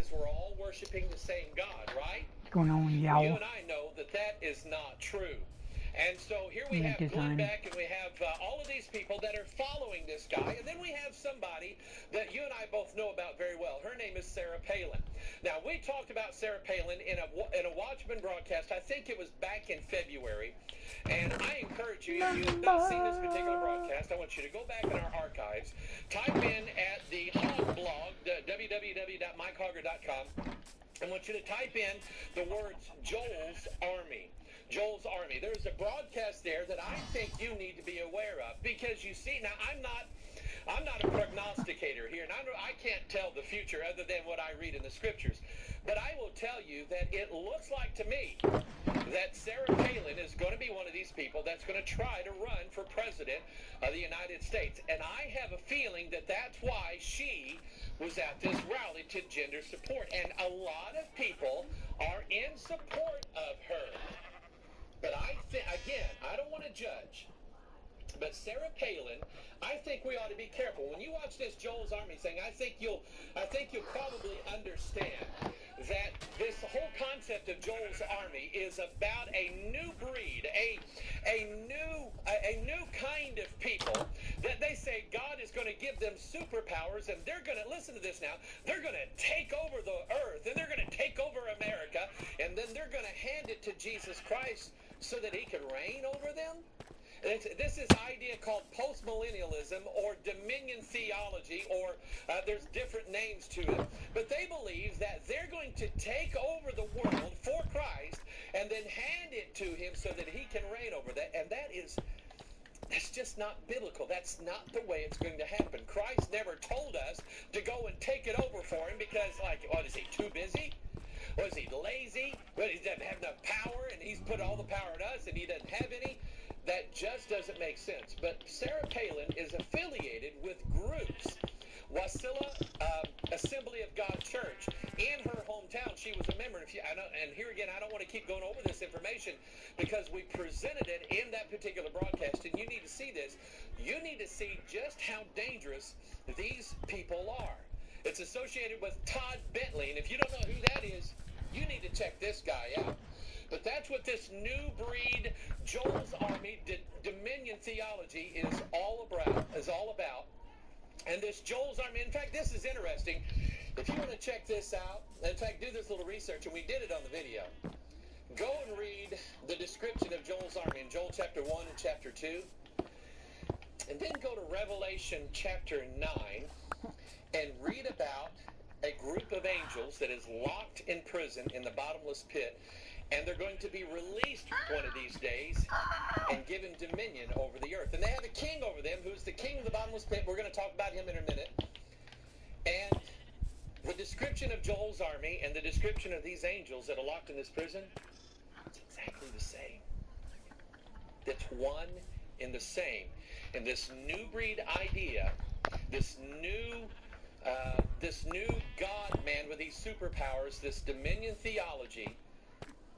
because we're all worshiping the same God, right? What's going on, Well, you y'all? and I know that that is not true. And so here we Yeah, have design. Glenn Beck, and we have all of these people that are following this guy. And then we have somebody that you and I both know about very well. Her name is Sarah Palin. Now, we talked about Sarah Palin in a Watchman broadcast. I think it was back in February. And I encourage you, if you have not seen this particular broadcast, I want you to go back in our archives, type in at the Hog blog, www.mikehoggard.com. I want you to type in the words Joel's Army. Joel's Army. There's a broadcast there that I think you need to be aware of, because you see, now I'm not a prognosticator here, and I can't tell the future other than what I read in the scriptures. But I will tell you that it looks like to me that Sarah Palin is going to be one of these people that's going to try to run for president of the United States. And I have a feeling that that's why she was at this rally to gender support. And a lot of people are in support of her. But I think, again, I don't want to judge. But Sarah Palin, I think we ought to be careful. When you watch this Joel's Army thing, I think you'll probably understand that this whole concept of Joel's Army is about a new breed, a new kind of people that they say God is going to give them superpowers, and they're going to, listen to this now, they're going to take over the earth, and they're going to take over America, and then they're going to hand it to Jesus Christ so that he can reign over them. This is an idea called postmillennialism or dominion theology, or there's different names to it. But they believe that they're going to take over the world for Christ and then hand it to him so that he can reign over that. And that's just not biblical. That's not the way it's going to happen. Christ never told us to go and take it over for him because, like, what is he, too busy? Was he lazy? Well, he doesn't have enough power, and he's put all the power in us, and he doesn't have any? That just doesn't make sense. But Sarah Palin is affiliated with groups. Wasilla Assembly of God Church. In her hometown, she was a member. And here again, I don't want to keep going over this information because we presented it in that particular broadcast, and you need to see this. You need to see just how dangerous these people are. It's associated with Todd Bentley, and if you don't know who that is, you need to check this guy out. But that's what this new breed Joel's Army Dominion theology is all about. And this Joel's Army, in fact, this is interesting. If you want to check this out, in fact, do this little research, and we did it on the video. Go and read the description of Joel's Army in Joel chapter 1 and chapter 2. And then go to Revelation chapter 9 and read about a group of angels that is locked in prison in the bottomless pit, and they're going to be released one of these days and given dominion over the earth. And they have a king over them who's the king of the bottomless pit. We're going to talk about him in a minute. And the description of Joel's army and the description of these angels that are locked in this prison, it's exactly the same. That's one and the same. And this new breed idea, this new God-man with these superpowers, this dominion theology,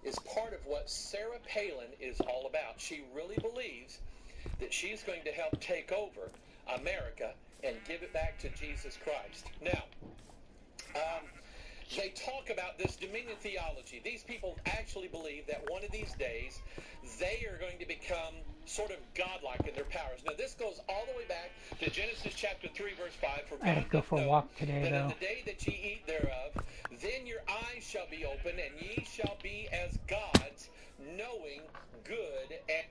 is part of what Sarah Palin is all about. She really believes that she's going to help take over America and give it back to Jesus Christ. Now, they talk about this dominion theology. These people actually believe that one of these days they are going to become sort of godlike in their powers. Now, this goes all the way back to Genesis chapter 3, verse 5. For I had God to go doth for a know walk today, that in though. the day that ye eat thereof, then your eyes shall be open, and ye shall be as gods, knowing good and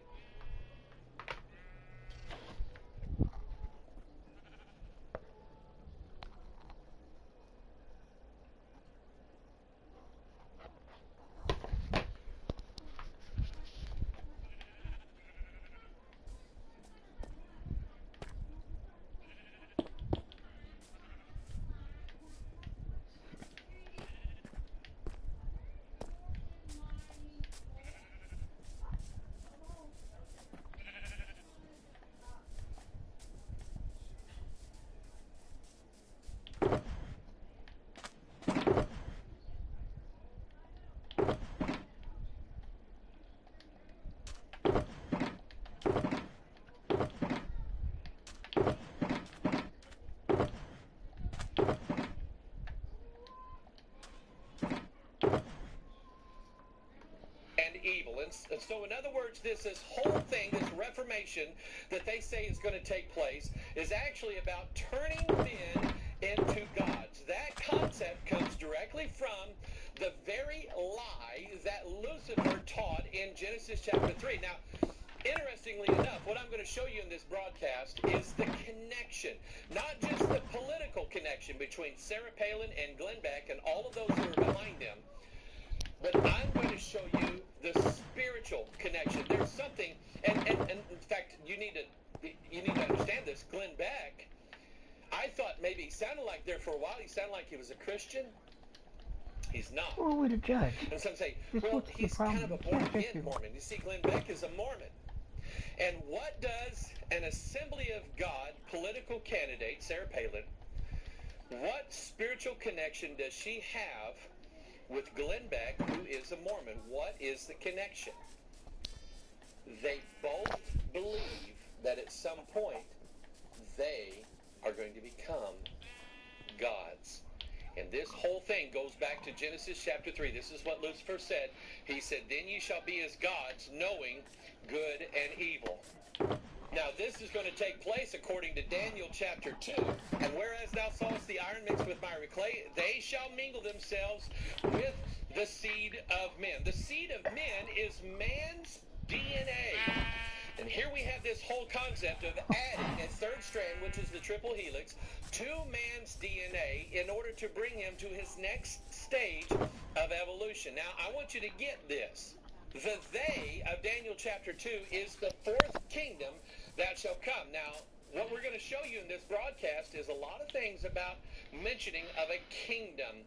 and evil. And so, in other words, this whole thing, this reformation that they say is going to take place, is actually about turning men into gods. That concept comes directly from the very lie that Lucifer taught in Genesis chapter 3. Now, interestingly enough, what I'm going to show you in this broadcast is the connection, not just the political connection between Sarah Palin and Glenn Beck and all of those who are behind them, but I'm going to show you the spiritual connection. There's something, and in fact, you need to understand this. Glenn Beck, I thought maybe he sounded like there for a while. He sounded like he was a Christian. He's not. Who are we to judge? And some say, well, he's kind of a born-again Mormon. You see, Glenn Beck is a Mormon. And what does an Assembly of God political candidate, Sarah Palin, what spiritual connection does she have with Glenn Beck, who is a Mormon? What is the connection? They both believe that at some point they are going to become gods. And this whole thing goes back to Genesis chapter 3. This is what Lucifer said. He said, then ye shall be as gods, knowing good and evil. Now, this is going to take place according to Daniel chapter 2. And whereas thou sawest the iron mixed with miry clay, they shall mingle themselves with the seed of men. The seed of men is man's DNA. And here we have this whole concept of adding a third strand, which is the triple helix, to man's DNA in order to bring him to his next stage of evolution. Now, I want you to get this. The they of Daniel chapter 2 is the fourth kingdom that shall come. Now, what we're going to show you in this broadcast is a lot of things about mentioning of a kingdom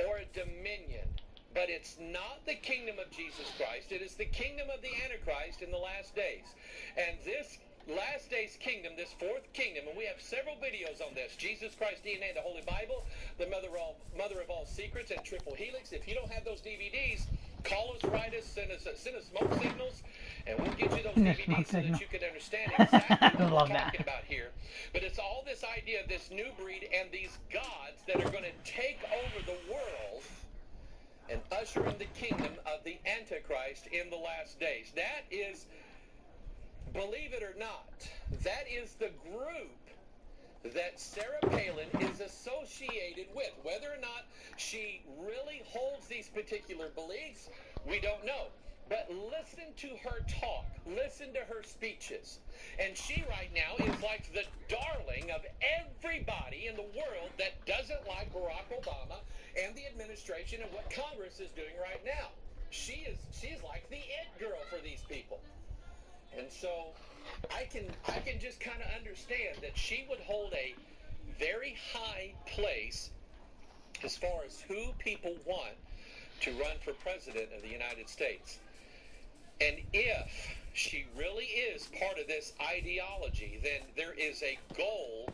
or a dominion. But it's not the kingdom of Jesus Christ. It is the kingdom of the Antichrist in the last days. And this last days kingdom, this fourth kingdom, and we have several videos on this, Jesus Christ DNA, the Holy Bible, the Mother of All Secrets, and Triple Helix. If you don't have those DVDs, call us, write us, send us smoke signals, and we'll get you those DVDs so that you can understand exactly what we're talking about here. But it's all this idea of this new breed and these gods that are going to take over the world and usher in the kingdom of the Antichrist in the last days. That is, believe it or not, that is the group that Sarah Palin is associated with. Whether or not she really holds these particular beliefs, we don't know. But listen to her talk. Listen to her speeches. And she right now is like the darling of everybody in the world that doesn't like Barack Obama and the administration and what Congress is doing right now. She's like the it girl for these people. And so I can just kind of understand that she would hold a very high place as far as who people want to run for president of the United States. And if she really is part of this ideology, then there is a goal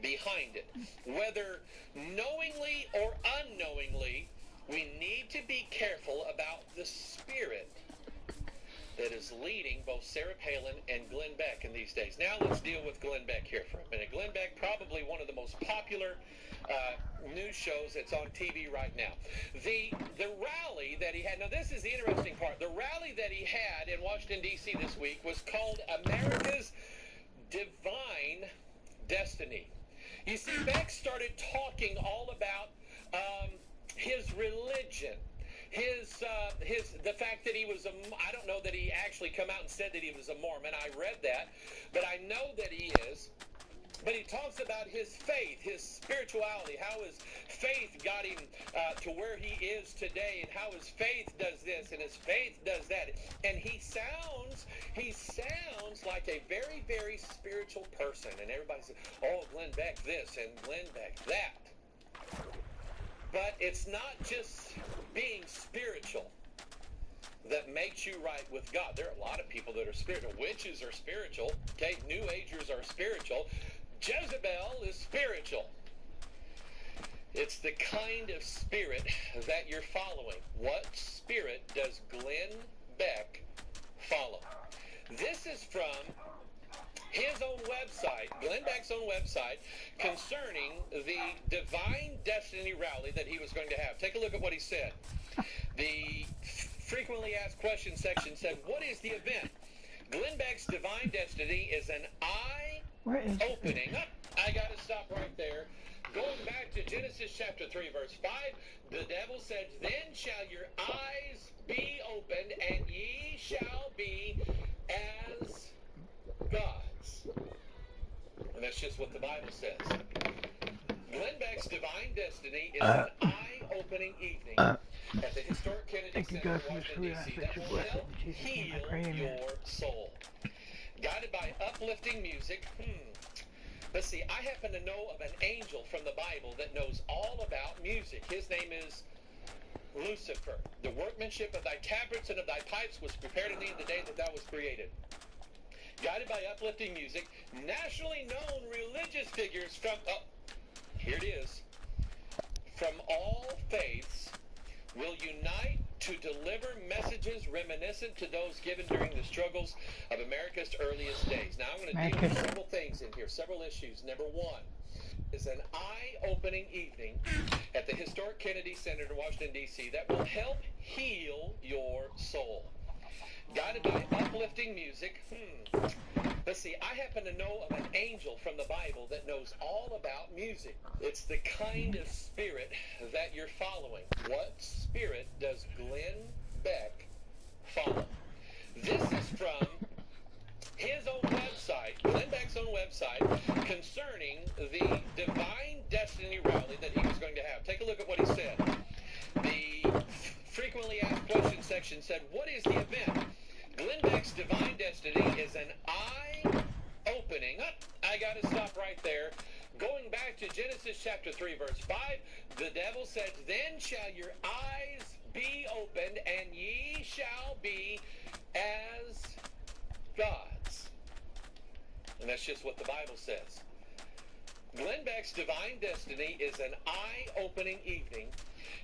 behind it. Whether knowingly or unknowingly, we need to be careful about the spirit that is leading both Sarah Palin and Glenn Beck in these days. Now let's deal with Glenn Beck here for a minute. Glenn Beck, probably one of the most popular news shows that's on TV right now. The rally that he had, now this is the interesting part, the rally that he had in Washington, D.C. this week was called America's Divine Destiny. You see, Beck started talking all about his religion, the fact that he was I don't know that he actually come out and said that he was a Mormon. I read that, but I know that he is. But he talks about his faith, his spirituality, how his faith got him to where he is today, and how his faith does this and his faith does that. And he sounds like a very, very spiritual person. And everybody says, oh, Glenn Beck this and Glenn Beck that. But it's not just being spiritual that makes you right with God. There are a lot of people that are spiritual. Witches are spiritual. Okay, New Agers are spiritual. Jezebel is spiritual. It's the kind of spirit that you're following. What spirit does Glenn Beck follow? This is from his own website, Glenn Beck's own website, concerning the Divine Destiny rally that he was going to have. Take a look at what he said. The frequently asked questions section said, what is the event? Glenn Beck's divine destiny is an eye-opening. I got to stop right there. Going back to Genesis chapter 3, verse 5, the devil said, then shall your eyes be opened, and ye shall be as gods. And that's just what the Bible says. Glenn Beck's divine destiny is an eye-opening evening at the historic Kennedy Center in Washington, D.C. that will help heal your soul. Guided by uplifting music. Let's see, I happen to know of an angel from the Bible that knows all about music. His name is Lucifer. The workmanship of thy tabrets and of thy pipes was prepared in thee in the day that thou was created. Guided by uplifting music, nationally known religious figures from, here it is, from all faiths will unite to deliver messages reminiscent to those given during the struggles of America's earliest days. Now, I'm going to deal with several things in here, several issues. Number one is an eye-opening evening at the historic Kennedy Center in Washington, D.C. that will help heal your soul. Guided by uplifting music. Let's see, I happen to know of an angel from the Bible that knows all about music. It's the kind of spirit that you're following. What spirit does Glenn Beck follow? This is from his own website, Glenn Beck's own website, concerning the Divine Destiny rally that he was going to have. Take a look at what he said. The frequently asked questions section said, what is the event? Glenn Beck's divine destiny is an eye-opening. I got to stop right there. Going back to Genesis chapter 3, verse 5, the devil said, then shall your eyes be opened, and ye shall be as gods. And that's just what the Bible says. Glenn Beck's divine destiny is an eye-opening evening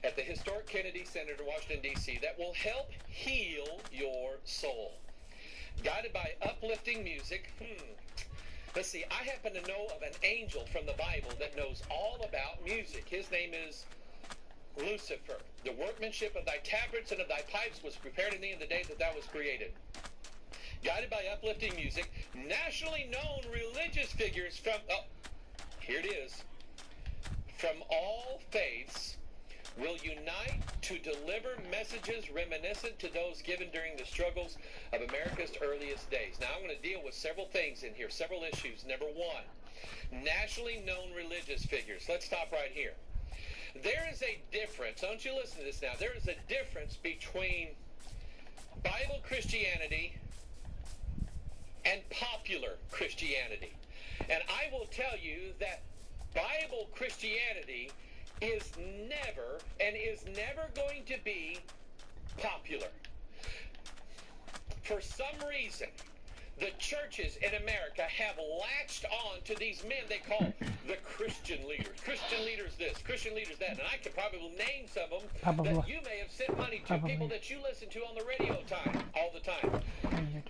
at the historic Kennedy Center in Washington, D.C. that will help heal your soul. Guided by uplifting music. Let's see, I happen to know of an angel from the Bible that knows all about music. His name is Lucifer. The workmanship of thy tabrets and of thy pipes was prepared in thee in the day that thou was created. Guided by uplifting music, nationally known religious figures from, here it is, from all faiths will unite to deliver messages reminiscent to those given during the struggles of America's earliest days. Now, I'm going to deal with several things in here, several issues. Number one, nationally known religious figures. Let's stop right here. There is a difference. I want you to listen to this now. There is a difference between Bible Christianity and popular Christianity. And I will tell you that Bible Christianity is never and is never going to be popular. For some reason, the churches in America have latched on to these men they call the Christian leaders. Christian leaders this, Christian leaders that. And I could probably name some of them that you may have sent money to, people that you listen to on the radio all the time.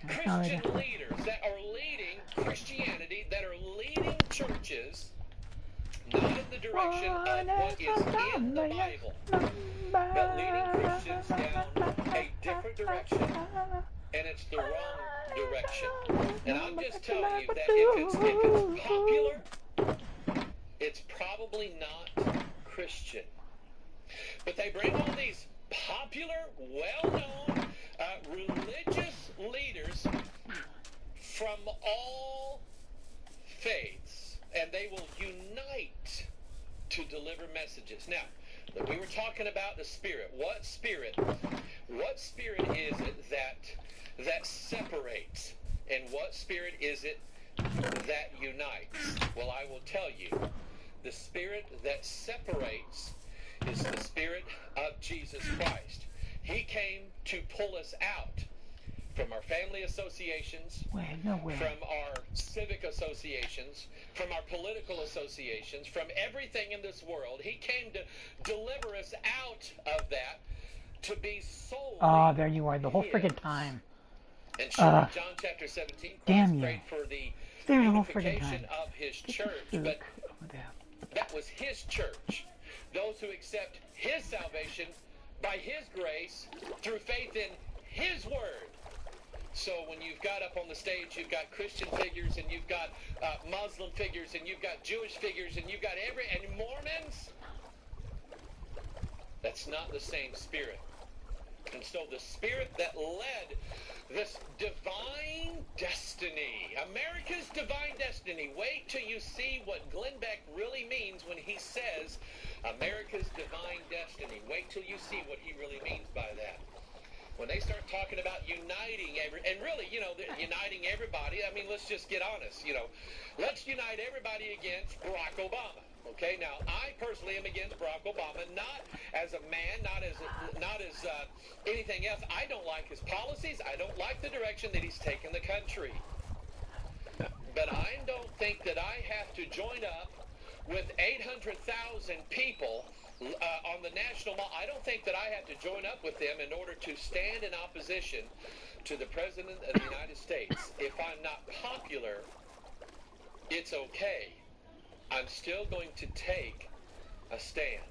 Christian leaders that are leading Christianity, that are leading churches not in the direction of what is in the Bible, but leading Christians down a different direction, and it's the wrong direction. And I'm just telling you that if it's popular, it's probably not Christian. But they bring all these popular, well-known religious leaders from all faiths, and they will unite to deliver messages. Now, we were talking about the Spirit. What Spirit is it that separates? And what Spirit is it that unites? Well, I will tell you, the Spirit that separates is the Spirit of Jesus Christ. He came to pull us out from our family associations, from our civic associations, from our political associations, from everything in this world. He came to deliver us out of that to be solely there you are, the whole freaking time. And sure, John chapter 17, Christ prayed for the unification of his church, but that was his church. Those who accept his salvation by His grace through faith in His Word. So when you've got up on the stage, you've got Christian figures, and you've got Muslim figures, and you've got Jewish figures, and you've got and Mormons, that's not the same spirit. And so the spirit that led this divine destiny, America's divine destiny, wait till you see what Glenn Beck really means when he says America's divine destiny. Wait till you see what he really means by that. When they start talking about uniting and really, uniting everybody, I mean, let's just get honest, let's unite everybody against Barack Obama. Okay, now I personally am against Barack Obama, not as a man, not as anything else. I don't like his policies. I don't like the direction that he's taken the country. But I don't think that I have to join up with 800,000 people on the national mall. I don't think that I have to join up with them in order to stand in opposition to the President of the United States. If I'm not popular, it's okay. I'm still going to take a stand.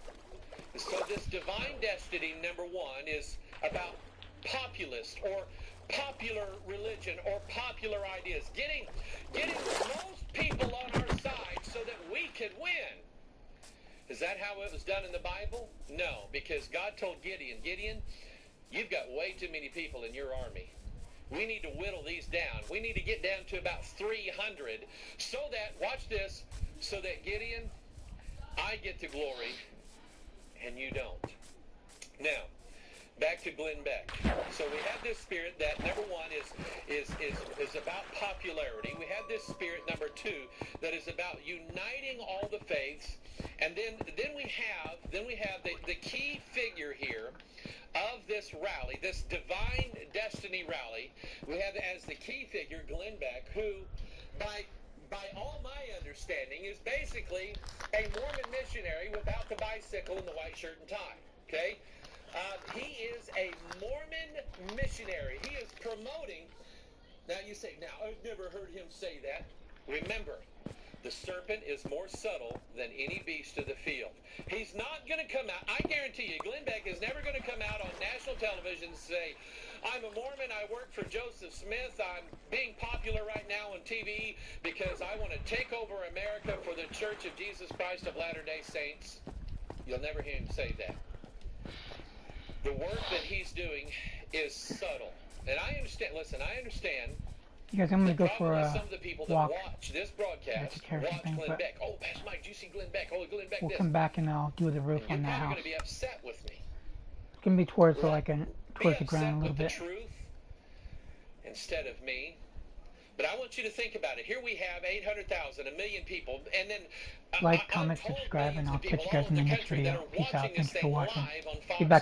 So this divine destiny, number one, is about populist or popular religion or popular ideas. Getting most people on our side so that we can win. Is that how it was done in the Bible? No, because God told Gideon, you've got way too many people in your army. We need to whittle these down. We need to get down to about 300 so that, watch this, so that Gideon, I get the glory and you don't. Now, back to Glenn Beck. So we have this spirit that, number one, is about popularity. We have this spirit, number two, that is about uniting all the faiths. And then we have the key figure here of this rally, this divine destiny rally. We have as the key figure Glenn Beck, who, by all my understanding, is basically a Mormon missionary without the bicycle and the white shirt and tie. Okay? He is a Mormon missionary. He is promoting. Now you say, now I've never heard him say that. Remember, the serpent is more subtle than any beast of the field. He's not going to come out. I guarantee you, Glenn Beck is never going to come out on national television and say, I'm a Mormon, I work for Joseph Smith, I'm being popular right now on TV because I want to take over America for the Church of Jesus Christ of Latter-day Saints. You'll never hear him say that. The work that he's doing is subtle. And I understand, I understand. You guys, I'm going to go for a some of the people walk. that watch this broadcast watch Glenn Beck. Oh, Pastor Mike, did you see Glenn Beck? Oh, Glenn Beck we'll this. come back and I'll do the roof And on that you're house. going to be upset with me. It's going to be towards Well, towards the ground a little bit. the truth instead of me. But I want you to think about it. Here we have 800,000, 1 million people, and then Like, comment, subscribe, and I'll catch you guys in the next video. Peace out. Thank you for watching. Be back.